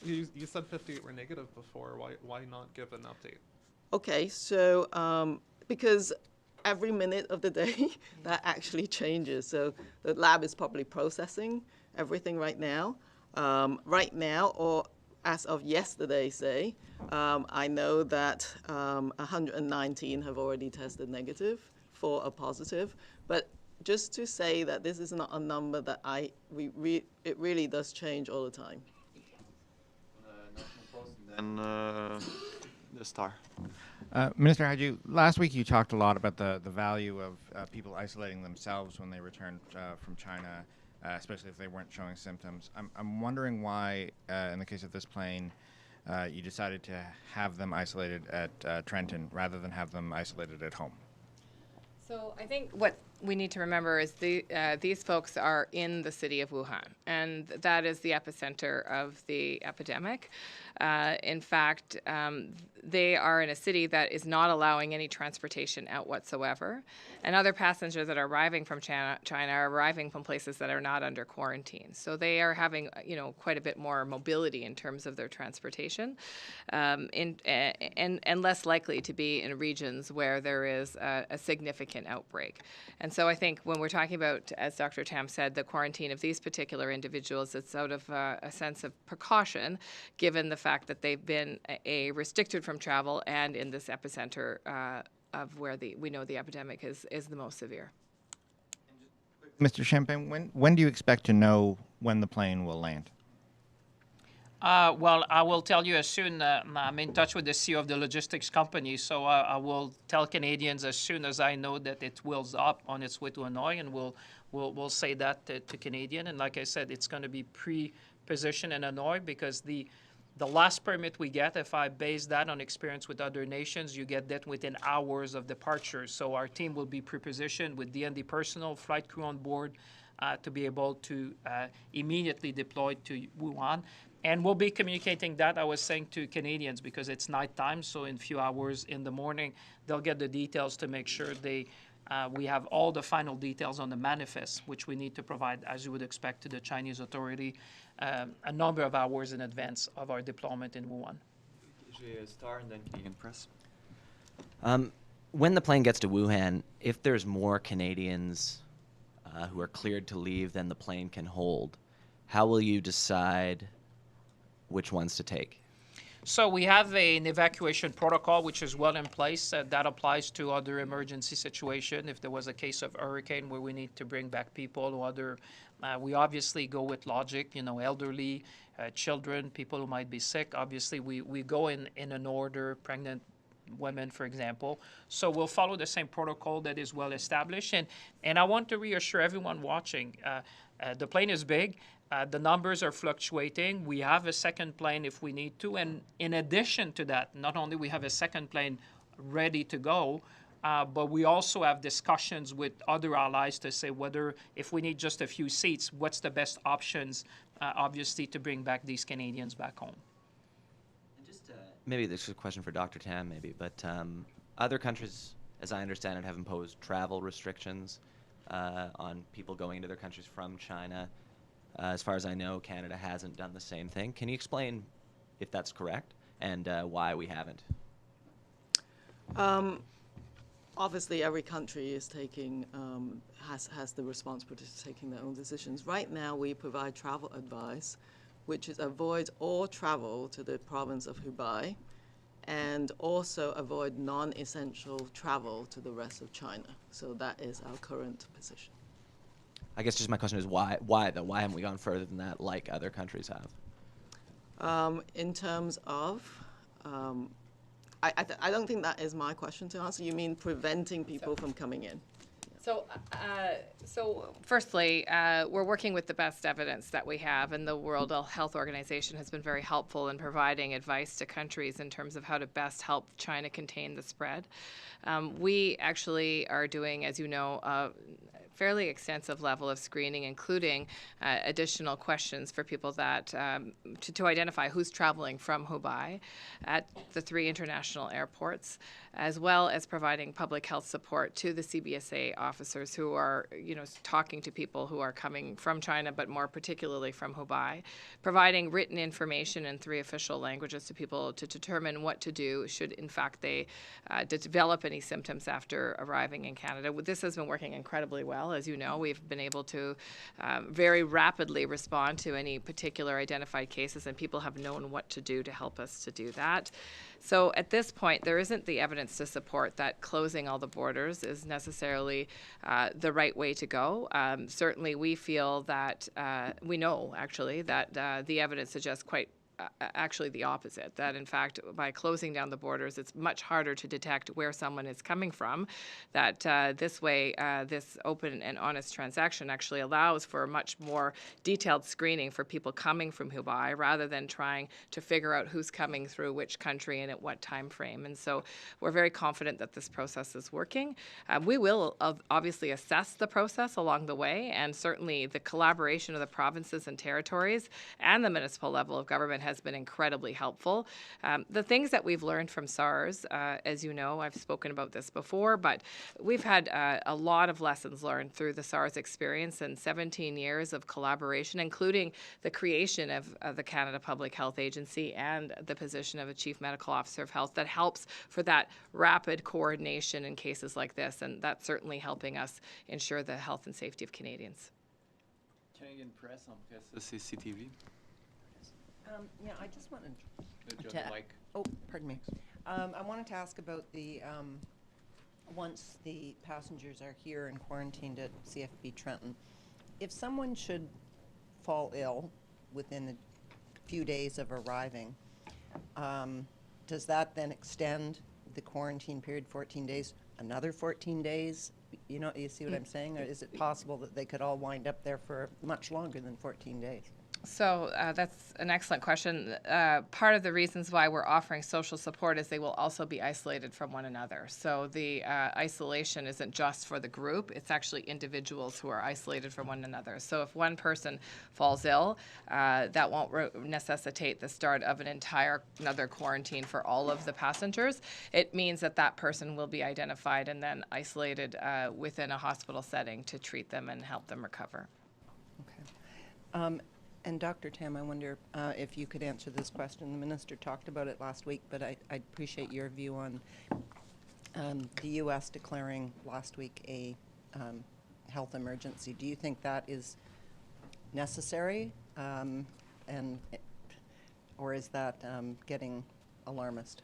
You said 58 were negative before. Why not give an update? Okay, so because every minute of the day that actually changes. So the lab is probably processing everything right now. Or as of yesterday, say, I know that 119 have already tested negative, 4 are positive. But just to say that this is not a number that it really does change all the time. And the star. Minister Hajdu, last week you talked a lot about the value of people isolating themselves when they returned from China, especially if they weren't showing symptoms. I'm wondering why, in the case of this plane, you decided to have them isolated at Trenton rather than have them isolated at home. So I think what we need to remember is these folks are in the city of Wuhan, and that is the epicenter of the epidemic. In fact, they are in a city that is not allowing any transportation out whatsoever, and other passengers that are arriving from China are arriving from places that are not under quarantine. So they are having, quite a bit more mobility in terms of their transportation, and less likely to be in regions where there is a significant outbreak. And so I think when we're talking about, as Dr. Tam said, the quarantine of these particular individuals, it's out of a sense of precaution, given the fact that they've been restricted from travel and in this epicenter of where we know the epidemic is the most severe. Mr. Champagne, when do you expect to know when the plane will land? Well, I will tell you as soon. I'm in touch with the CEO of the logistics company, so I will tell Canadians as soon as I know that it wheels up on its way to Hanoi, and we'll say that to Canadian. And like I said, it's going to be pre-positioned in Hanoi because the last permit we get, if I base that on experience with other nations, you get that within hours of departure. So our team will be pre-positioned with DND personnel, flight crew on board, to be able to immediately deploy to Wuhan. And we'll be communicating that, I was saying, to Canadians because it's nighttime, so in a few hours in the morning, they'll get the details to make sure we have all the final details on the manifest, which we need to provide, as you would expect, to the Chinese authority a number of hours in advance of our deployment in Wuhan. Star and then Canadian Press. When the plane gets to Wuhan, if there's more Canadians who are cleared to leave than the plane can hold, how will you decide which ones to take? So we have an evacuation protocol which is well in place. That applies to other emergency situations. If there was a case of hurricane where we need to bring back people or other, we obviously go with logic, elderly, children, people who might be sick. Obviously, we go in an order, pregnant women, for example. So we'll follow the same protocol that is well established. And I want to reassure everyone watching, the plane is big. The numbers are fluctuating. We have a second plane if we need to. And in addition to that, not only we have a second plane ready to go, but we also have discussions with other allies to say whether, if we need just a few seats, what's the best options, obviously, to bring back these Canadians back home. And just maybe this is a question for Dr. Tam, but other countries, as I understand it, have imposed travel restrictions on people going into their countries from China. As far as I know, Canada hasn't done the same thing. Can you explain if that's correct and why we haven't? Obviously, every country is taking has the responsibility to taking their own decisions. Right now, we provide travel advice, which is avoid all travel to the province of Hubei, and also avoid non-essential travel to the rest of China. So that is our current position. I guess just my question is why though? Why haven't we gone further than that like other countries have? In terms of, I don't think that is my question to answer. You mean preventing people from coming in? So firstly, we're working with the best evidence that we have, and the World Health Organization has been very helpful in providing advice to countries in terms of how to best help China contain the spread. We actually are doing, as you know, fairly extensive level of screening, including additional questions for people that to identify who's traveling from Hubei at the 3 international airports, as well as providing public health support to the CBSA officers who are, talking to people who are coming from China, but more particularly from Hubei, providing written information in 3 official languages to people to determine what to do should, in fact, they develop any symptoms after arriving in Canada. This has been working incredibly well. As you know, we've been able to very rapidly respond to any particular identified cases, and people have known what to do to help us to do that. So at this point, there isn't the evidence to support that closing all the borders is necessarily the right way to go. Certainly, we feel that, we know actually, that the evidence suggests quite actually the opposite, that in fact by closing down the borders it's much harder to detect where someone is coming from, that this way this open and honest transaction actually allows for much more detailed screening for people coming from Hubei rather than trying to figure out who's coming through which country and at what time frame. And so we're very confident that this process is working. We will obviously assess the process along the way, and certainly the collaboration of the provinces and territories and the municipal level of government has been incredibly helpful. The things that we've learned from SARS, as you know, I've spoken about this before, but we've had a lot of lessons learned through the SARS experience and 17 years of collaboration, including the creation of the Canada Public Health Agency and the position of a Chief Medical Officer of Health that helps for that rapid coordination in cases like this, and that's certainly helping us ensure the health and safety of Canadians. Canadian Press, en presse CCTV. Yeah, I just wanted to... pardon me. I wanted to ask about the, once the passengers are here and quarantined at CFB Trenton, if someone should fall ill within a few days of arriving, does that then extend the quarantine period 14 days, another 14 days? You see what I'm saying? Or is it possible that they could all wind up there for much longer than 14 days? So that's an excellent question. Part of the reasons why we're offering social support is they will also be isolated from one another. So the isolation isn't just for the group, it's actually individuals who are isolated from one another. So if one person falls ill, that won't necessitate the start of another quarantine for all of the passengers. It means that that person will be identified and then isolated within a hospital setting to treat them and help them recover. Okay. And Dr. Tam, I wonder if you could answer this question. The minister talked about it last week, but I'd appreciate your view on the U.S. declaring last week a health emergency. Do you think that is necessary, or is that getting alarmist?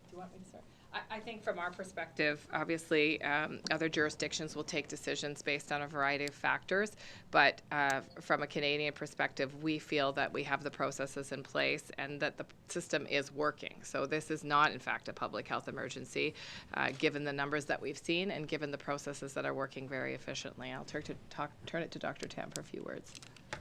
Do you want me to start? I think from our perspective, obviously, other jurisdictions will take decisions based on a variety of factors, but from a Canadian perspective, we feel that we have the processes in place and that the system is working. So this is not, in fact, a public health emergency, given the numbers that we've seen and given the processes that are working very efficiently. I'll turn it to Dr. Tam for a few words.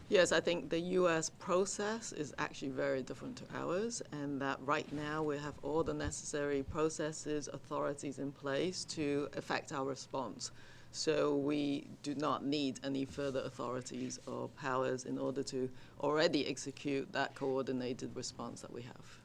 Yes, I think the U.S. process is actually very different to ours, and that right now we have all the necessary processes, authorities in place to effect our response. So we do not need any further authorities or powers in order to already execute that coordinated response that we have.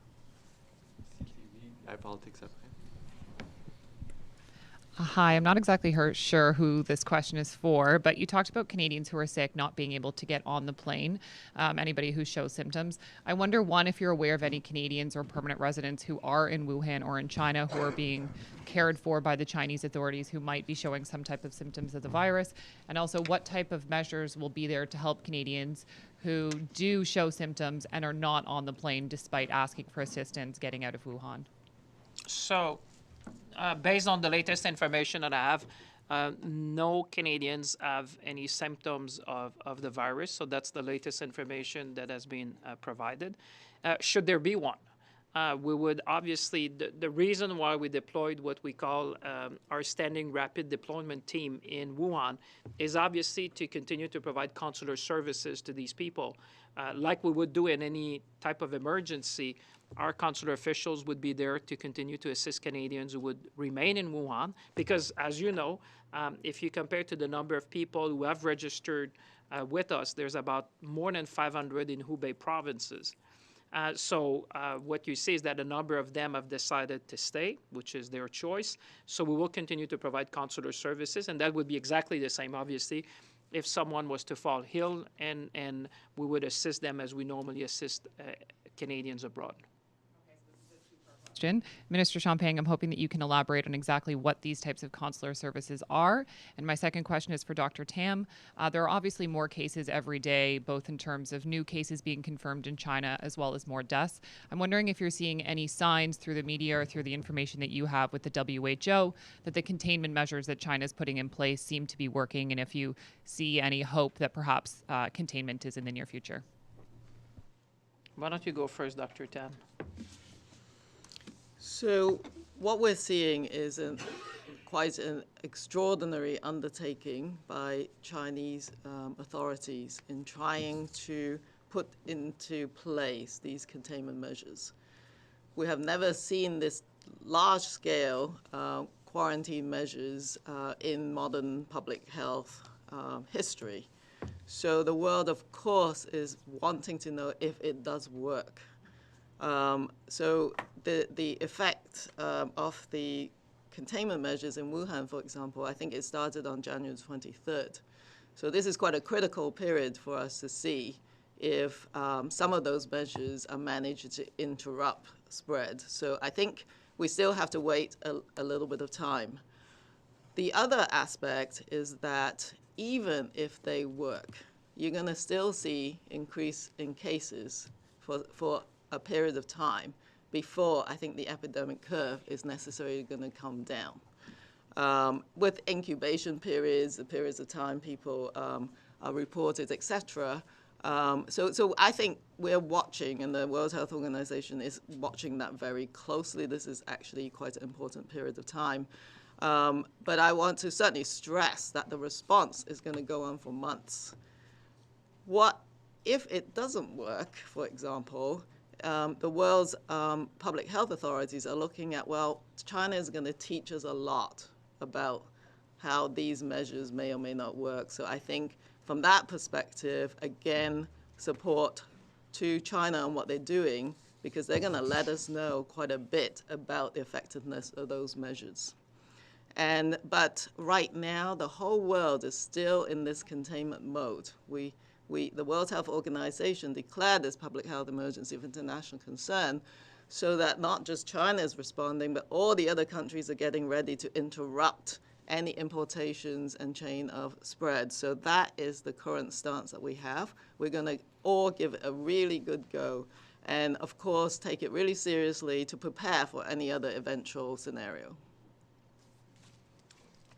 Hi, I'm not exactly sure who this question is for, but you talked about Canadians who are sick not being able to get on the plane, anybody who shows symptoms. I wonder, one, if you're aware of any Canadians or permanent residents who are in Wuhan or in China who are being cared for by the Chinese authorities who might be showing some type of symptoms of the virus, and also what type of measures will be there to help Canadians who do show symptoms and are not on the plane despite asking for assistance getting out of Wuhan. So, based on the latest information that I have, no Canadians have any symptoms of the virus. So that's the latest information that has been provided. Should there be one, we would obviously, the reason why we deployed what we call our standing rapid deployment team in Wuhan is obviously to continue to provide consular services to these people. Like we would do in any type of emergency, our consular officials would be there to continue to assist Canadians who would remain in Wuhan, because as you know, if you compare to the number of people who have registered with us, there's about more than 500 in Hubei provinces. So what you see is that a number of them have decided to stay, which is their choice. So we will continue to provide consular services, and that would be exactly the same, obviously, if someone was to fall ill, and we would assist them as we normally assist Canadians abroad. Minister Champagne, I'm hoping that you can elaborate on exactly what these types of consular services are. And my second question is for Dr. Tam. There are obviously more cases every day, both in terms of new cases being confirmed in China as well as more deaths. I'm wondering if you're seeing any signs through the media or through the information that you have with the WHO that the containment measures that China is putting in place seem to be working, and if you see any hope that perhaps containment is in the near future. Why don't you go first, Dr. Tam? So what we're seeing is quite an extraordinary undertaking by Chinese authorities in trying to put into place these containment measures. We have never seen this large-scale quarantine measures in modern public health history. So the world, of course, is wanting to know if it does work. So the effect of the containment measures in Wuhan, for example, I think it started on January 23rd. So this is quite a critical period for us to see if some of those measures are managed to interrupt spread. So I think we still have to wait a little bit of time. The other aspect is that even if they work, you're going to still see increase in cases for a period of time before I think the epidemic curve is necessarily going to come down. With incubation periods, the periods of time people are reported, etc. So I think we're watching, and the World Health Organization is watching that very closely. This is actually quite an important period of time. But I want to certainly stress that the response is going to go on for months. What if it doesn't work, for example? The world's public health authorities are looking at, well, China is going to teach us a lot about how these measures may or may not work. So I think from that perspective, again, support to China and what they're doing, because they're going to let us know quite a bit about the effectiveness of those measures. But right now, the whole world is still in this containment mode. The World Health Organization declared this public health emergency of international concern so that not just China is responding, but all the other countries are getting ready to interrupt any importations and chain of spread. So that is the current stance that we have. We're going to all give it a really good go and, of course, take it really seriously to prepare for any other eventual scenario.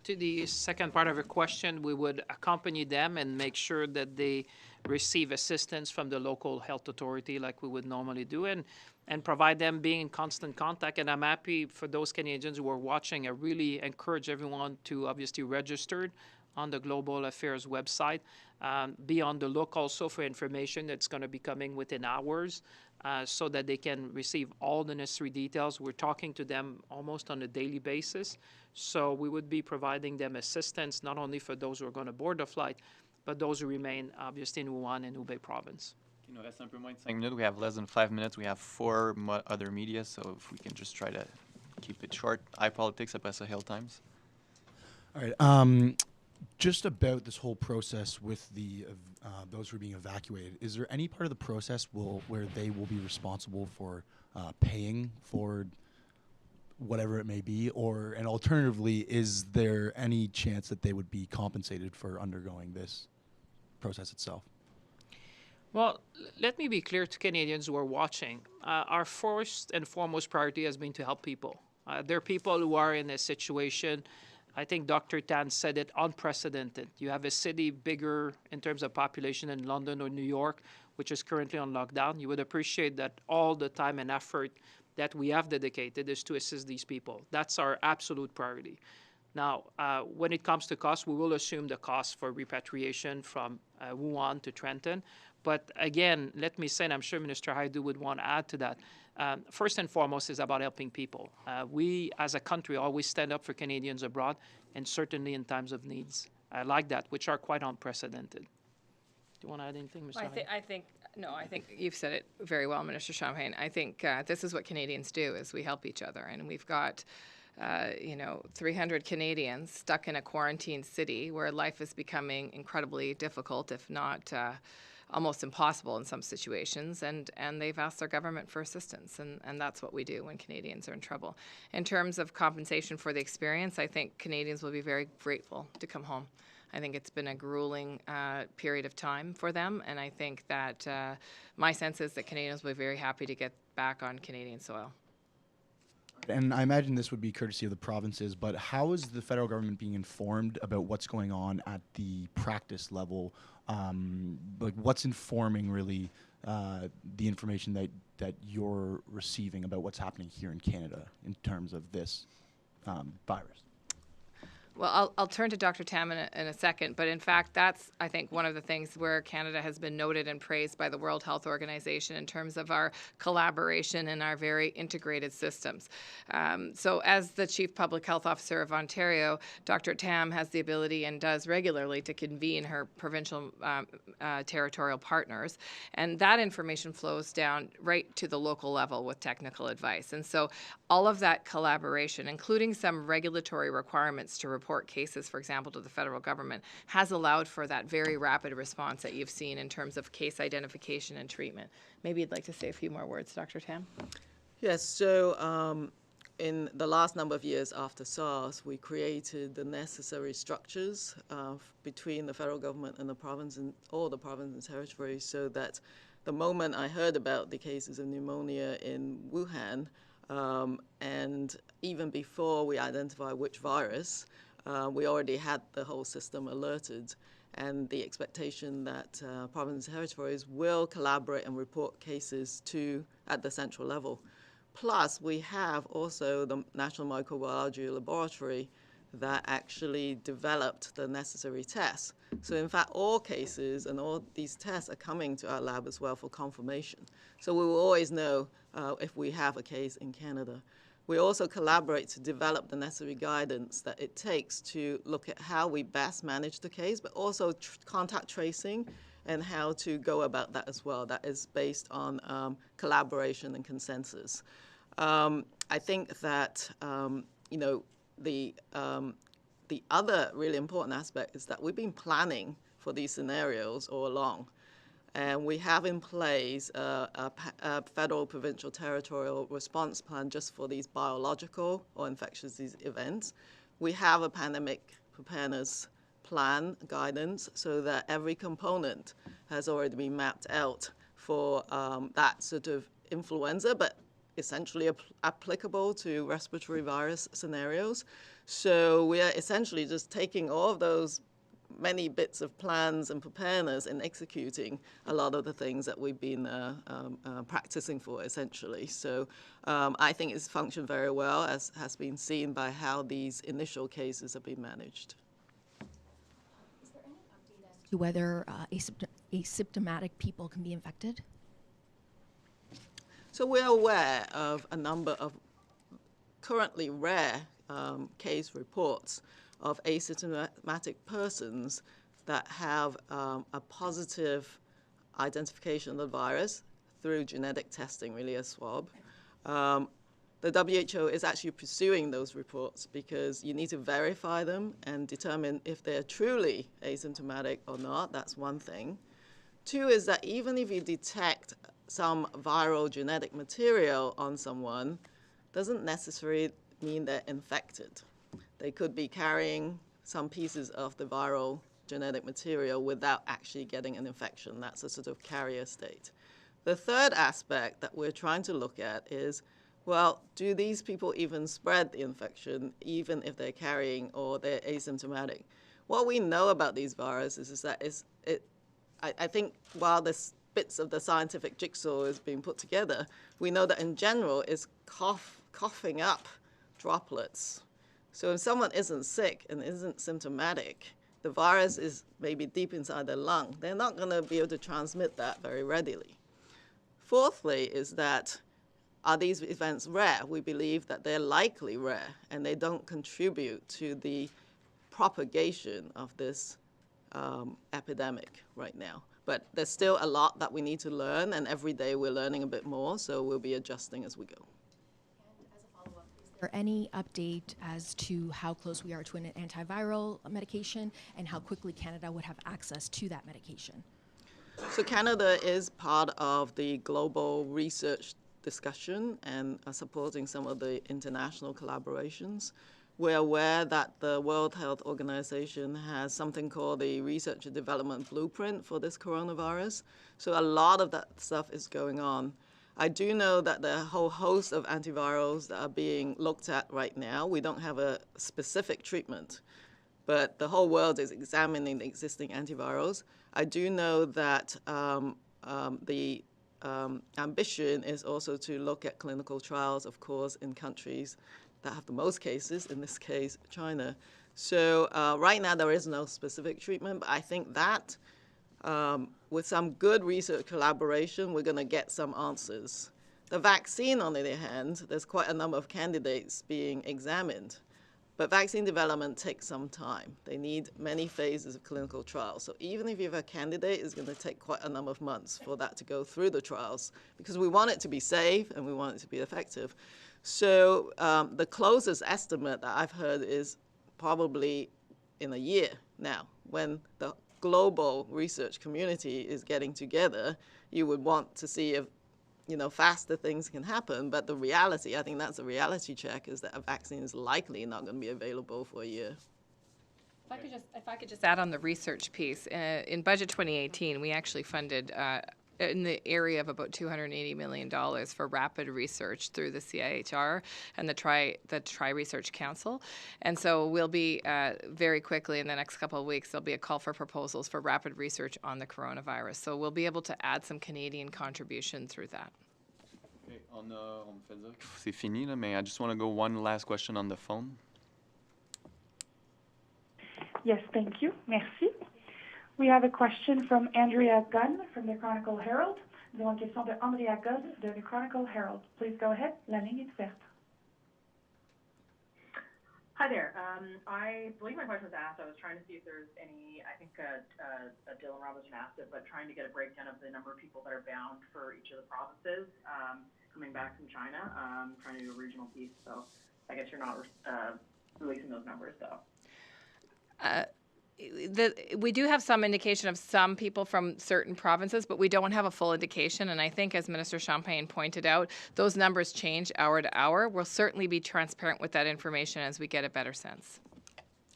To the second part of your question, we would accompany them and make sure that they receive assistance from the local health authority like we would normally do, and provide them being in constant contact. And I'm happy for those Canadians who are watching. I really encourage everyone to obviously register on the Global Affairs website. Be on the look also for information that's going to be coming within hours so that they can receive all the necessary details. We're talking to them almost on a daily basis. So we would be providing them assistance, not only for those who are going to board the flight, but those who remain obviously in Wuhan and Hubei Province. Il nous reste un peu moins de 5 minutes. We have less than 5 minutes. We have 4 other media, so if we can just try to keep it short. iPolitics, après ça, Hill Times. All right. Just about this whole process with the those who are being evacuated, is there any part of the process where they will be responsible for paying for whatever it may be, and alternatively, is there any chance that they would be compensated for undergoing this process itself? Well, let me be clear to Canadians who are watching. Our first and foremost priority has been to help people. There are people who are in a situation, I think Dr. Tan said it, unprecedented. You have a city bigger in terms of population than London or New York, which is currently on lockdown. You would appreciate that all the time and effort that we have dedicated is to assist these people. That's our absolute priority. Now, when it comes to cost, we will assume the cost for repatriation from Wuhan to Trenton. But again, let me say, and I'm sure Minister Hajdu would want to add to that, first and foremost is about helping people. We, as a country, always stand up for Canadians abroad, and certainly in times of needs like that, which are quite unprecedented. Do you want to add anything, Mr. Hajdu? I think you've said it very well, Minister Champagne. I think this is what Canadians do, is we help each other. And we've got 300 Canadians stuck in a quarantine city where life is becoming incredibly difficult, if not almost impossible in some situations, and they've asked their government for assistance, and that's what we do when Canadians are in trouble. In terms of compensation for the experience, I think Canadians will be very grateful to come home. I think it's been a grueling period of time for them, and I think that my sense is that Canadians will be very happy to get back on Canadian soil. And I imagine this would be courtesy of the provinces, but how is the federal government being informed about what's going on at the practice level? Like, what's informing really the information that you're receiving about what's happening here in Canada in terms of this virus? Well, I'll turn to Dr. Tam in a second, but in fact, that's, I think, one of the things where Canada has been noted and praised by the World Health Organization in terms of our collaboration and our very integrated systems. So as the Chief Public Health Officer of Ontario, Dr. Tam has the ability and does regularly to convene her provincial territorial partners, and that information flows down right to the local level with technical advice. And so all of that collaboration, including some regulatory requirements to report cases, for example, to the federal government, has allowed for that very rapid response that you've seen in terms of case identification and treatment. Maybe you'd like to say a few more words, Dr. Tam? Yes, so in the last number of years after SARS, we created the necessary structures between the federal government and the province and all the provinces and territories, so that the moment I heard about the cases of pneumonia in Wuhan, and even before we identified which virus, we already had the whole system alerted, and the expectation that provinces and territories will collaborate and report cases at the central level. Plus, we have also the National Microbiology Laboratory that actually developed the necessary tests. So in fact, all cases and all these tests are coming to our lab as well for confirmation. So we will always know if we have a case in Canada. We also collaborate to develop the necessary guidance that it takes to look at how we best manage the case, but also contact tracing and how to go about that as well. That is based on collaboration and consensus. I think that the other really important aspect is that we've been planning for these scenarios all along. And we have in place a federal, provincial, territorial response plan just for these biological or infectious disease events. We have a pandemic preparedness plan guidance so that every component has already been mapped out for that sort of influenza, but essentially applicable to respiratory virus scenarios. So we are essentially just taking all of those many bits of plans and preparedness and executing a lot of the things that we've been practicing for, essentially. So I think it's functioned very well, as has been seen by how these initial cases have been managed. Is there any update as to whether asymptomatic people can be infected? So we're aware of a number of currently rare case reports of asymptomatic persons that have a positive identification of the virus through genetic testing, really a swab. The WHO is actually pursuing those reports because you need to verify them and determine if they're truly asymptomatic or not. That's one thing. Two is that even if you detect some viral genetic material on someone, doesn't necessarily mean they're infected. They could be carrying some pieces of the viral genetic material without actually getting an infection. That's a sort of carrier state. The third aspect that we're trying to look at is, well, do these people even spread the infection even if they're carrying or they're asymptomatic? What we know about these viruses is that I think while this bits of the scientific jigsaw is being put together, we know that in general it's coughing up droplets. So if someone isn't sick and isn't symptomatic, the virus is maybe deep inside their lung, they're not going to be able to transmit that very readily. Fourthly is that, are these events rare? We believe that they're likely rare and they don't contribute to the propagation of this epidemic right now. But there's still a lot that we need to learn, and every day we're learning a bit more, so we'll be adjusting as we go. Is there any update as to how close we are to an antiviral medication and how quickly Canada would have access to that medication? So Canada is part of the global research discussion and supporting some of the international collaborations. We're aware that the World Health Organization has something called the Research and Development Blueprint for this coronavirus. So a lot of that stuff is going on. I do know that there are a whole host of antivirals that are being looked at right now. We don't have a specific treatment, but the whole world is examining the existing antivirals. I do know that the ambition is also to look at clinical trials, of course, in countries that have the most cases, in this case, China. So right now there is no specific treatment, but I think that with some good research collaboration, we're going to get some answers. The vaccine, on the other hand, there's quite a number of candidates being examined, but vaccine development takes some time. They need many phases of clinical trials. So even if you have a candidate, it's going to take quite a number of months for that to go through the trials, because we want it to be safe and we want it to be effective. So the closest estimate that I've heard is probably in a year now. When the global research community is getting together, you would want to see if, faster things can happen. But the reality, I think that's a reality check, is that a vaccine is likely not going to be available for a year. If I could just add on the research piece, in Budget 2018, we actually funded in the area of about $280 million for rapid research through the CIHR and the Tri Research Council. And so we'll be very quickly in the next couple of weeks, there'll be a call for proposals for rapid research on the coronavirus. So we'll be able to add some Canadian contribution through that. Okay, on me fait dire que c'est fini, là, mais I just want to go one last question on the phone. Yes, thank you. Merci. We have a question from Andrea Gunn from the Chronicle Herald. Nous avons une question de Andrea Gunn de the Chronicle Herald. Please go ahead. La ligne est ouverte. Hi there. I believe my question was asked. I was trying to see if there's any, I think Dylan Robinson asked it, but trying to get a breakdown of the number of people that are bound for each of the provinces coming back from China, trying to do a regional piece. So I guess you're not releasing those numbers, though. We do have some indication of some people from certain provinces, but we don't have a full indication. And I think, as Minister Champagne pointed out, those numbers change hour to hour. We'll certainly be transparent with that information as we get a better sense.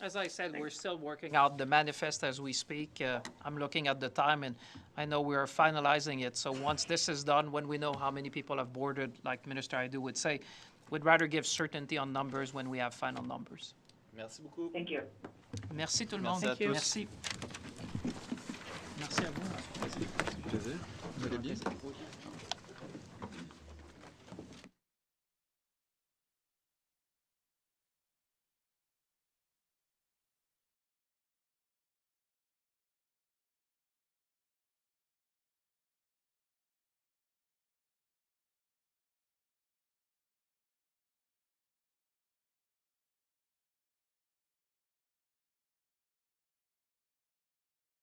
As I said, we're still working out the manifest as we speak. I'm looking at the time, and I know we are finalizing it. So once this is done, when we know how many people have boarded, like Minister Hajdu would say, we'd rather give certainty on numbers when we have final numbers. Merci beaucoup. Thank you. Merci tout le monde. Merci à tous. Merci. Merci à vous. Plaisir. Vous allez bien?